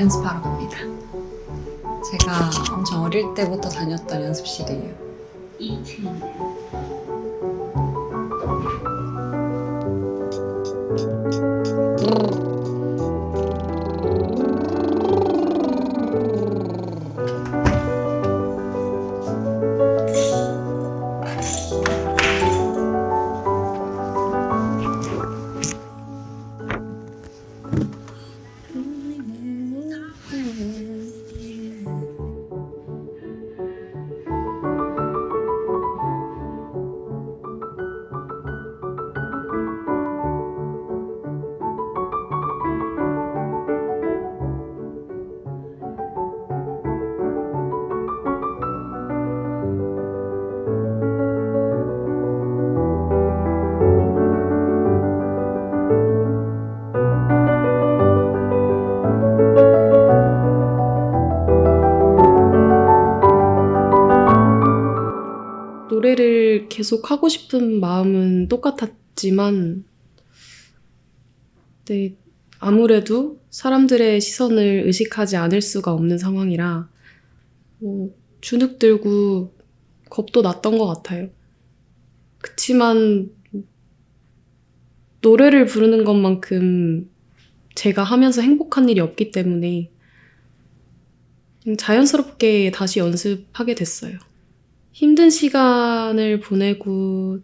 연습하러 갑니다. 제가 엄청 어릴 때부터 다녔던 연습실이에요. 2층입니다. 노래를 계속 하고 싶은 마음은 똑같았지만 네, 아무래도 사람들의 시선을 의식하지 않을 수가 없는 상황이라 주눅 들고 겁도 났던 것 같아요. 그치만 노래를 부르는 것만큼 제가 하면서 행복한 일이 없기 때문에 그냥 자연스럽게 다시 연습하게 됐어요. 힘든 시간을 보내고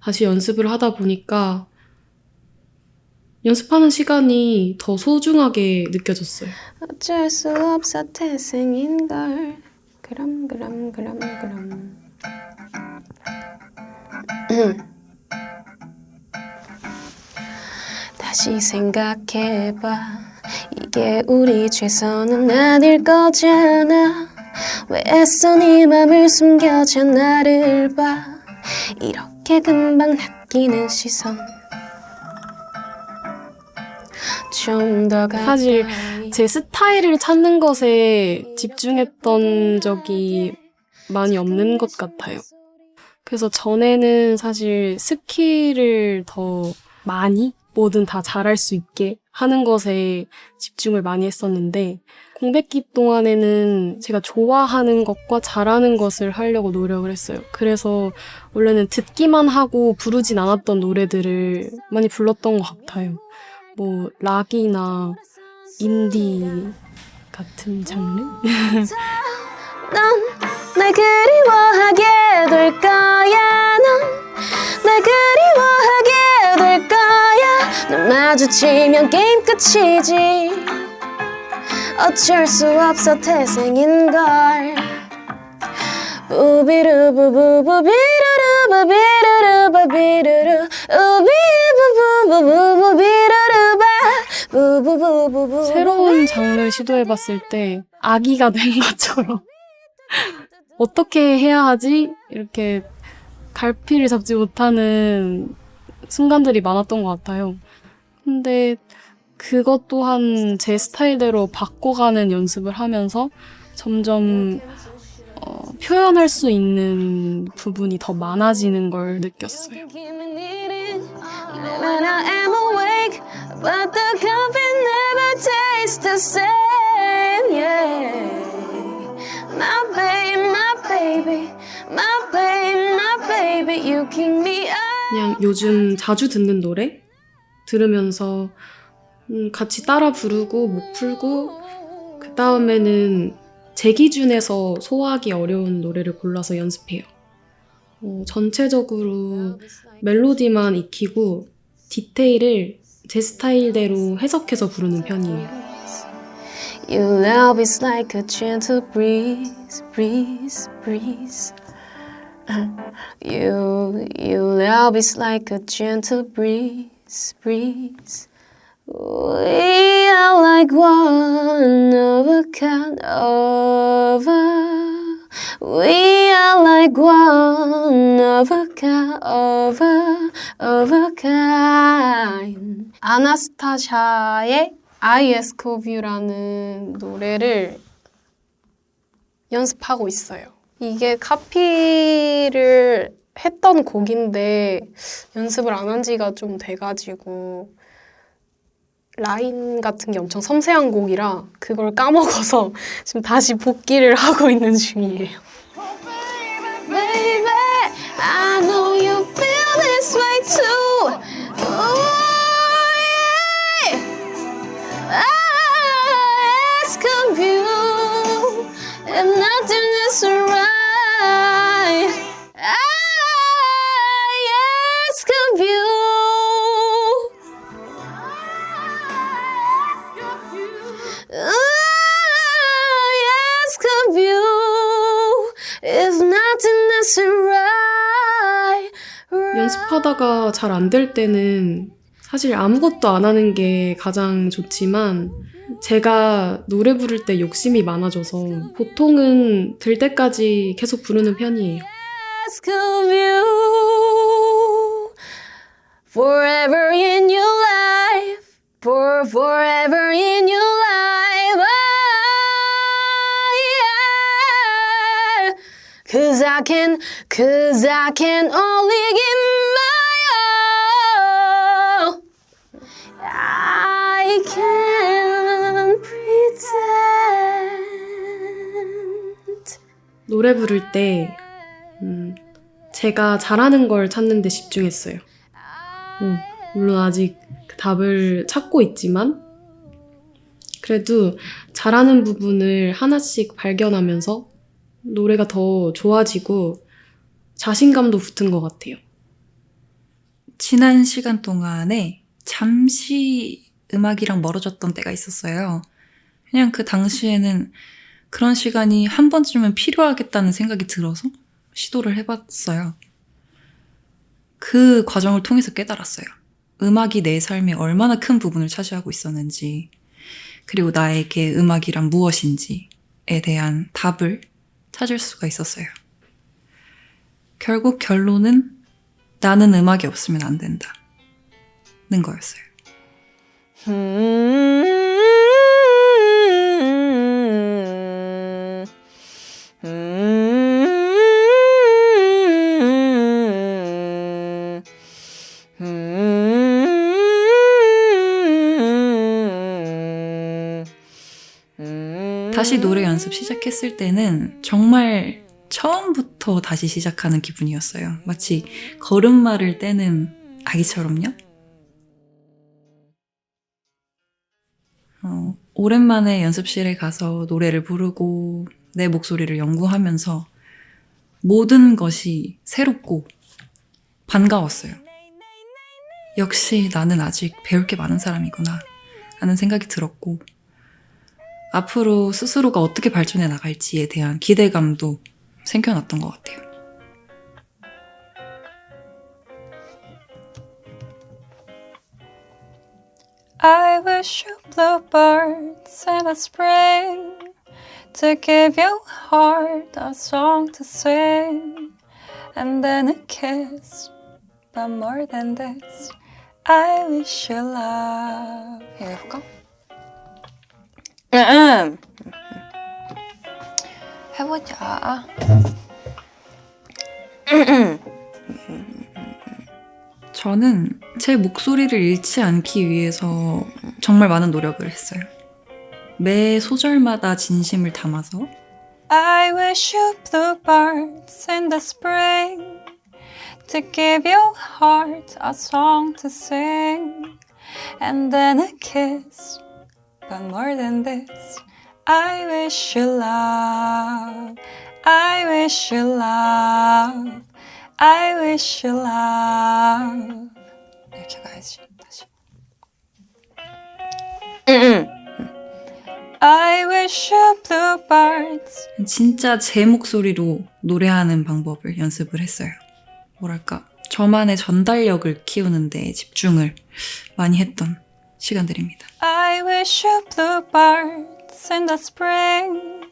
다시 연습을 하다 보니까 연습하는 시간이 더 소중하게 느껴졌어요. 어쩔 수 없어 태생인걸. 그럼. 다시 생각해봐. 이게 우리 최선은 아닐 거잖아. 왜 애써 네 맘을 숨겨져 나를 봐. 이렇게 금방 낚이는 시선. 좀 더 가까이. 사실 제 스타일을 찾는 것에 집중했던 적이 많이 없는 것 같아요. 그래서 전에는 사실 스킬을 더 많이 뭐든 다 잘할 수 있게 하는 것에 집중을 많이 했었는데 공백기 동안에는 제가 좋아하는 것과 잘하는 것을 하려고 노력을 했어요. 그래서 원래는 듣기만 하고 부르진 않았던 노래들을 많이 불렀던 것 같아요. 뭐 락이나 인디 같은 장르? 넌 날 그리워하게 될 거야. 넌 날 그리워하게 될 거야. 눈 마주치면 게임 끝이지. 어쩔 수 없어 태생인걸. 부비루부부부비루루부비루루부비루루 우비부부부부비루루바. 새로운 장르를 시도해봤을 때 아기가 된 것처럼 어떻게 해야 하지? 이렇게 갈피를 잡지 못하는 순간들이 많았던 것 같아요. 근데 그것 또한 제 스타일대로 바꿔가는 연습을 하면서 점점 표현할 수 있는 부분이 더 많아지는 걸 느꼈어요. When I am awake, but the coffee never tastes the same. Yeah, my baby, my baby, my baby, my baby, you keep me up. 그냥 요즘 자주 듣는 노래 들으면서 같이 따라 부르고 목 풀고 그 다음에는 제 기준에서 소화하기 어려운 노래를 골라서 연습해요. 전체적으로 멜로디만 익히고 디테일을 제 스타일대로 해석해서 부르는 편이에요. Your love is like a gentle breeze, breeze, breeze. Your love is like a gentle breeze, breeze. We are like one of a kind of We are like one of a kind. 아나스타샤의 I Ask of You라는 노래를 연습하고 있어요. 이게 카피를 했던 곡인데 연습을 안 한 지가 좀 돼가지고 라인 같은 게 엄청 섬세한 곡이라 그걸 까먹어서 지금 다시 복기를 하고 있는 중이에요. Baby, I know you feel this way too. Ooh, yeah. I ask of you if nothing is right. I ask of you. I ask of you if nothing is right. 연습하다가 잘 안 될 때는 사실 아무것도 안 하는 게 가장 좋지만 제가 노래 부를 때 욕심이 많아져서 보통은 될 때까지 계속 부르는 편이에요. Ask of you forever in your life, for forever in your life. Yeah. 'Cause I can only give my all. I can't pretend. 노래 부를 때 제가 잘하는 걸 찾는 데 집중했어요. 물론 아직 그 답을 찾고 있지만 그래도 잘하는 부분을 하나씩 발견하면서 노래가 더 좋아지고 자신감도 붙은 것 같아요. 지난 시간 동안에 잠시 음악이랑 멀어졌던 때가 있었어요. 그냥 그 당시에는 그런 시간이 한 번쯤은 필요하겠다는 생각이 들어서 시도를 해봤어요. 그 과정을 통해서 깨달았어요. 음악이 내 삶에 얼마나 큰 부분을 차지하고 있었는지, 그리고 나에게 음악이란 무엇인지에 대한 답을 찾을 수가 있었어요. 결국 결론은 나는 음악이 없으면 안 된다는 거였어요. 다시 노래 연습 시작했을 때는 정말 처음부터 다시 시작하는 기분이었어요. 마치 걸음마를 떼는 아기처럼요. 오랜만에 연습실에 가서 노래를 부르고 내 목소리를 연구하면서 모든 것이 새롭고 반가웠어요. 역시 나는 아직 배울 게 많은 사람이구나 하는 생각이 들었고, 앞으로 스스로가 어떻게 발전해 나갈지에 대한 기대감도 생겨났던 것 같아요. I wish you bluebirds in the spring to give your heart a song to sing, and then a kiss, but more than this, I wish you love. 이거 해볼까? 해보자. 저는 제 목소리를 잃지 않기 위해서 정말 많은 노력을 했어요. 매 소절마다 진심을 담아서 I wish you bluebirds in the spring to give your heart a song to sing, and then a kiss, but more than this, I wish you love. I wish you love. I wish you love. 이렇게 가야지. 다시. I wish you bluebirds. 진짜 제 목소리로 노래하는 방법을 연습을 했어요. 뭐랄까, 저만의 전달력을 키우는 데 집중을 많이 했던 시간들입니다. I wish you bluebirds in the spring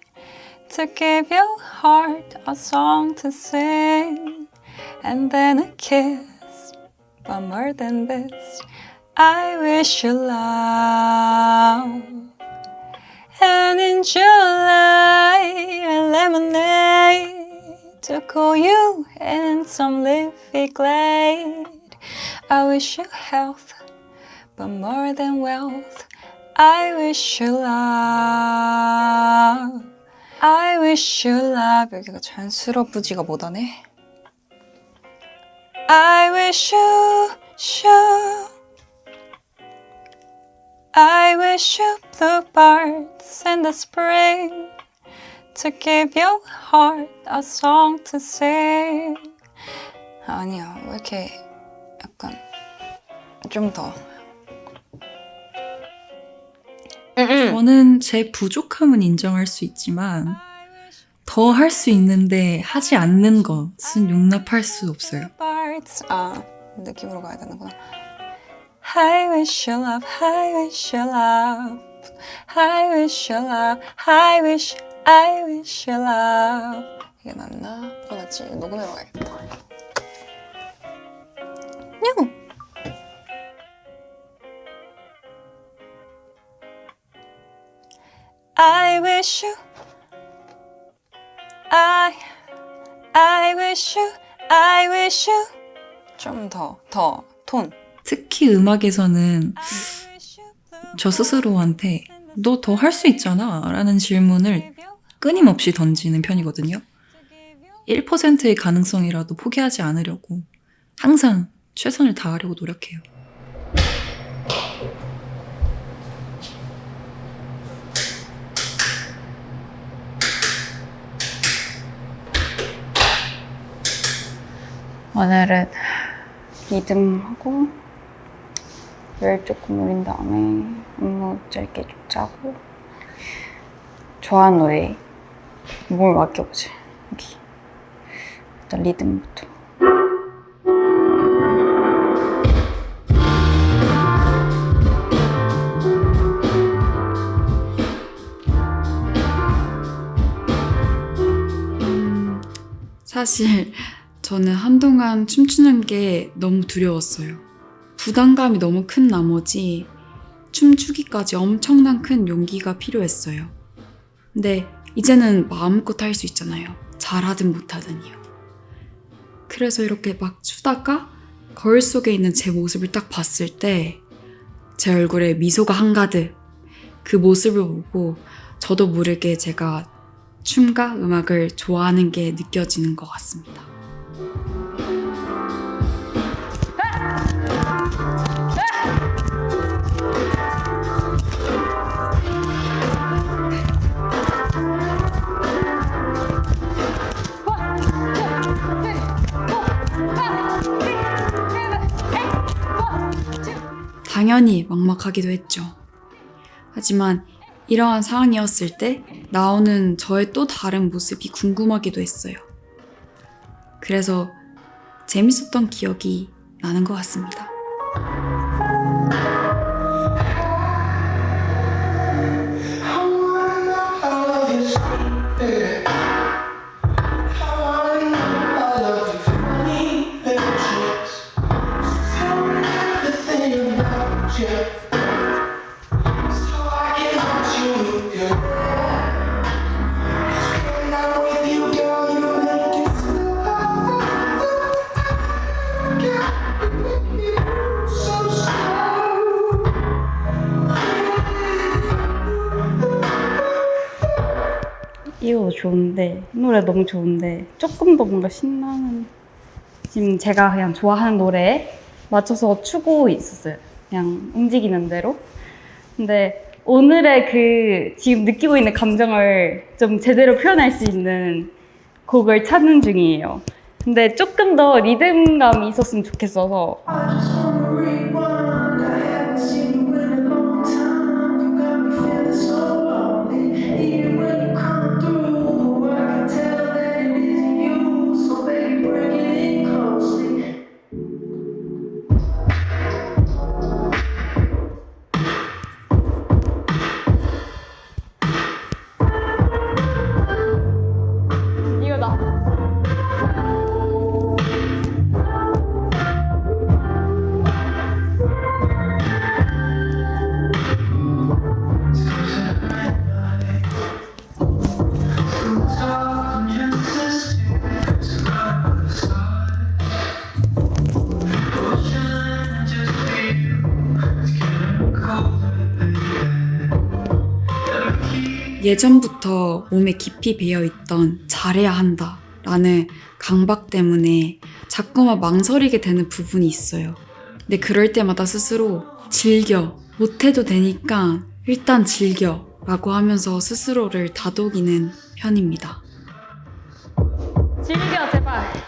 to give your heart a song to sing, and then a kiss, but more than this, I wish you love. And in July, a lemonade to cool you in some leafy glade. I wish you health, but more than wealth, I wish you love. I wish you love. 여기가 자연스러부지가 못하네. I wish you. I wish you bluebirds in the spring to give your heart a song to sing. 아니야, 왜 이렇게 약간 좀 더. 저는 제 부족함은 인정할 수 있지만 더 할 수 있는데 하지 않는 것은 용납할 수 없어요. 아, 느낌으로 가야 되는구나. I wish you love, I wish you love, I wish you love, I wish you love. 이게 낫나? 뭐가 낫지? 녹음해러 가야겠다. 냥! I wish you, I wish you, I wish you. 좀 더, 톤. 특히 음악에서는 저 스스로한테 너 더 할 수 있잖아 라는 질문을 끊임없이 던지는 편이거든요. 1%의 가능성이라도 포기하지 않으려고 항상 최선을 다하려고 노력해요. 오늘은 리듬하고 열 조금 올린 다음에 안무 짧게 좀 짜고 좋아하는 노래 뭘 맡겨보지. 여기 일단 리듬부터. 사실 저는 한동안 춤추는 게 너무 두려웠어요. 부담감이 너무 큰 나머지 춤추기까지 엄청난 큰 용기가 필요했어요. 근데 이제는 마음껏 할 수 있잖아요. 잘하든 못하든이요. 그래서 이렇게 막 추다가 거울 속에 있는 제 모습을 딱 봤을 때 제 얼굴에 미소가 한가득, 그 모습을 보고 저도 모르게 제가 춤과 음악을 좋아하는 게 느껴지는 것 같습니다. 당연히 막막하기도 했죠. 하지만 이러한 상황이었을 때 나오는 저의 또 다른 모습이 궁금하기도 했어요. 그래서 재밌었던 기억이 나는 것 같습니다. 이거 좋은데, 노래 너무 좋은데 조금 더 뭔가 신나는, 지금 제가 그냥 좋아하는 노래에 맞춰서 추고 있었어요. 그냥 움직이는 대로. 근데 오늘의 그 지금 느끼고 있는 감정을 좀 제대로 표현할 수 있는 곡을 찾는 중이에요. 근데 조금 더 리듬감이 있었으면 좋겠어서. 이거다. 예전부터 몸에 깊이 배어있던 잘해야 한다 라는 강박 때문에 자꾸만 망설이게 되는 부분이 있어요. 근데 그럴 때마다 스스로 즐겨, 못해도 되니까 일단 즐겨 라고 하면서 스스로를 다독이는 편입니다. 즐겨, 제발.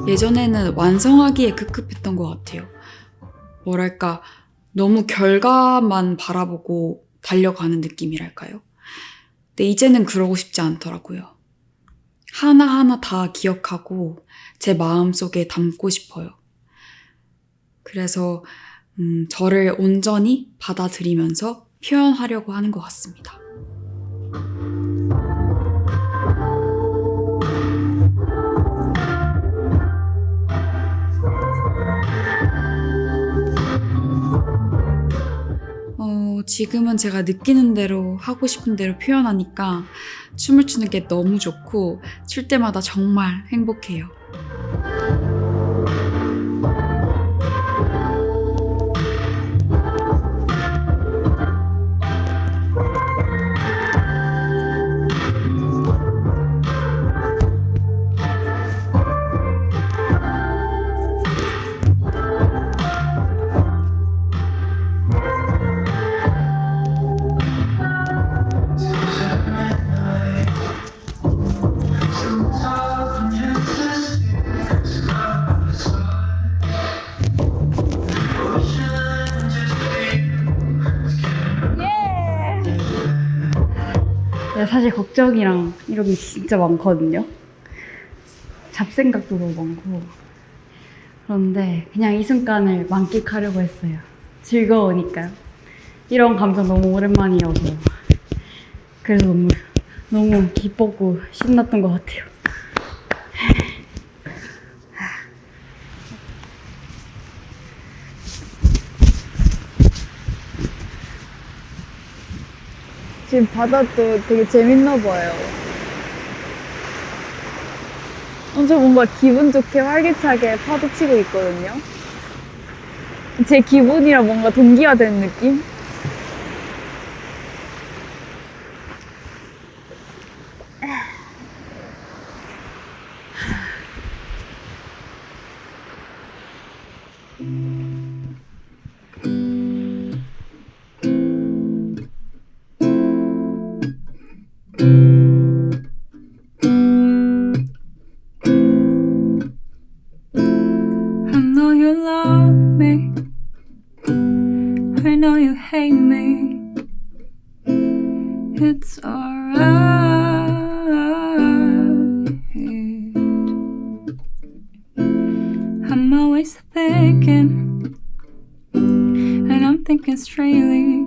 예전에는 완성하기에 급급했던 것 같아요. 뭐랄까, 너무 결과만 바라보고 달려가는 느낌이랄까요? 근데 이제는 그러고 싶지 않더라고요. 하나하나 다 기억하고 제 마음속에 담고 싶어요. 그래서 저를 온전히 받아들이면서 표현하려고 하는 것 같습니다. 지금은 제가 느끼는 대로 하고 싶은 대로 표현하니까 춤을 추는 게 너무 좋고 출 때마다 정말 행복해요. 사실 걱정이랑 이런 게 진짜 많거든요. 잡생각도 너무 많고. 그런데 그냥 이 순간을 만끽하려고 했어요. 즐거우니까요. 이런 감정 너무 오랜만이어서. 그래서 너무 기뻤고 신났던 것 같아요. 지금 바다도 되게 재밌나 봐요. 엄청 뭔가 기분 좋게 활기차게 파도 치고 있거든요. 제 기분이랑 뭔가 동기화된 느낌? I know you love me. I know you hate me. It's alright. I'm always thinking, and I'm thinking straightly.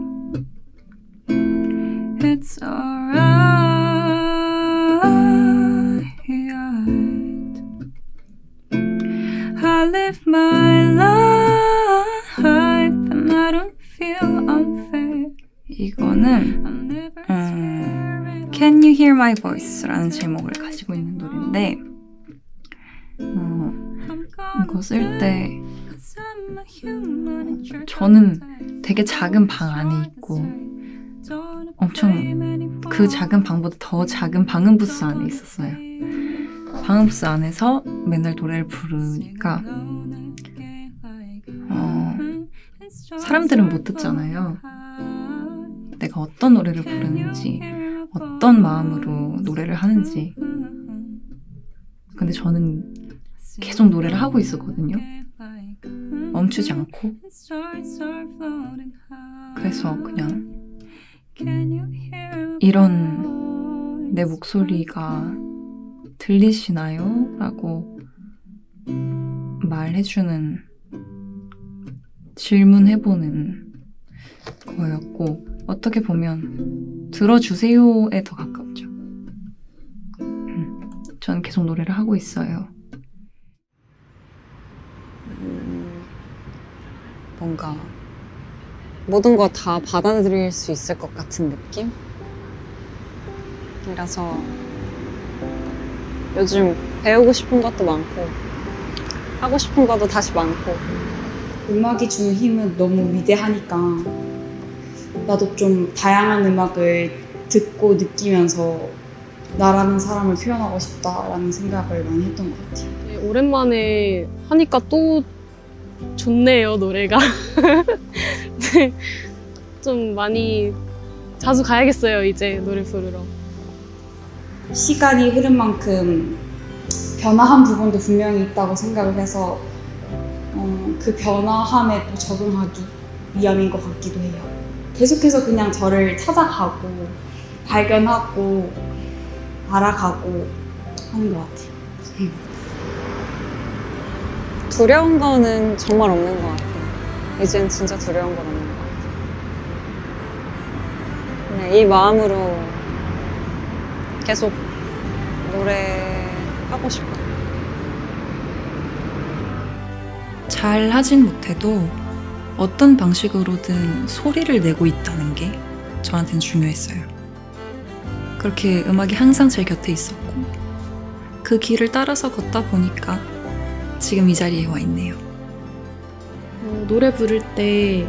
It's alright. I live my life and I don't feel unfair. 이거는 Can You Hear My Voice? 라는 제목을 가지고 있는 노래인데 이거 쓸 때 저는 되게 작은 방 안에 있고 엄청 그 작은 방보다 더 작은 방음 부스 안에 있었어요. 방음 부스 안에서 맨날 노래를 부르니까 사람들은 못 듣잖아요. 내가 어떤 노래를 부르는지, 어떤 마음으로 노래를 하는지. 근데 저는 계속 노래를 하고 있었거든요. 멈추지 않고. 그래서 그냥 이런 내 목소리가 들리시나요? 라고 말해주는, 질문해보는 거였고, 어떻게 보면 들어주세요에 더 가깝죠. 저는 계속 노래를 하고 있어요. 뭔가 모든 거 다 받아들일 수 있을 것 같은 느낌? 이라서 요즘 배우고 싶은 것도 많고 하고 싶은 것도 다시 많고. 음악이 주는 힘은 너무 위대하니까 나도 좀 다양한 음악을 듣고 느끼면서 나라는 사람을 표현하고 싶다라는 생각을 많이 했던 것 같아요. 네, 오랜만에 하니까 또 좋네요, 노래가. 네, 좀 많이 자주 가야겠어요, 이제 노래 부르러. 시간이 흐른 만큼 변화한 부분도 분명히 있다고 생각을 해서 그 변화함에 또 적응하기 위함인 것 같기도 해요. 계속해서 그냥 저를 찾아가고 발견하고 알아가고 하는 것 같아요. 두려운 거는 정말 없는 것 같아요. 이젠 진짜 두려운 건 없는 것 같아요. 네, 이 마음으로 계속 노래하고 싶어요. 잘 하진 못해도 어떤 방식으로든 소리를 내고 있다는 게 저한테는 중요했어요. 그렇게 음악이 항상 제 곁에 있었고 그 길을 따라서 걷다 보니까 지금 이 자리에 와 있네요. 노래 부를 때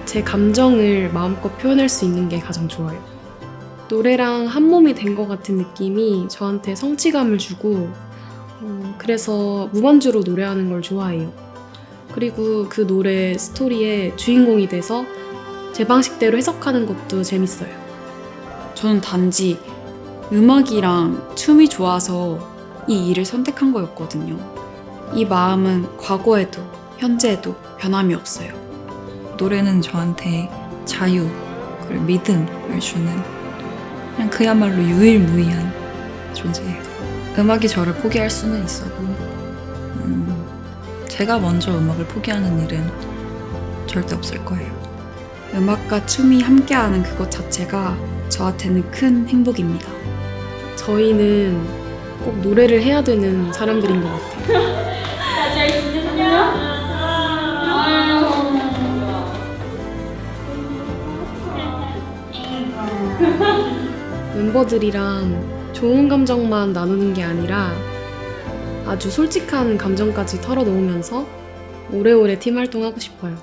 제 감정을 마음껏 표현할 수 있는 게 가장 좋아요. 노래랑 한 몸이 된 것 같은 느낌이 저한테 성취감을 주고 그래서 무반주로 노래하는 걸 좋아해요. 그리고 그 노래 스토리의 주인공이 돼서 제 방식대로 해석하는 것도 재밌어요. 저는 단지 음악이랑 춤이 좋아서 이 일을 선택한 거였거든요. 이 마음은 과거에도 현재에도 변함이 없어요. 노래는 저한테 자유, 그리고 믿음을 주는 그냥 그야말로 유일무이한 존재예요. 음악이 저를 포기할 수는 있어도 제가 먼저 음악을 포기하는 일은 절대 없을 거예요. 음악과 춤이 함께하는 그것 자체가 저한테는 큰 행복입니다. 저희는 꼭 노래를 해야 되는 사람들인 것 같아요. 멤버들이랑 좋은 감정만 나누는 게 아니라 아주 솔직한 감정까지 털어놓으면서 오래오래 팀 활동하고 싶어요.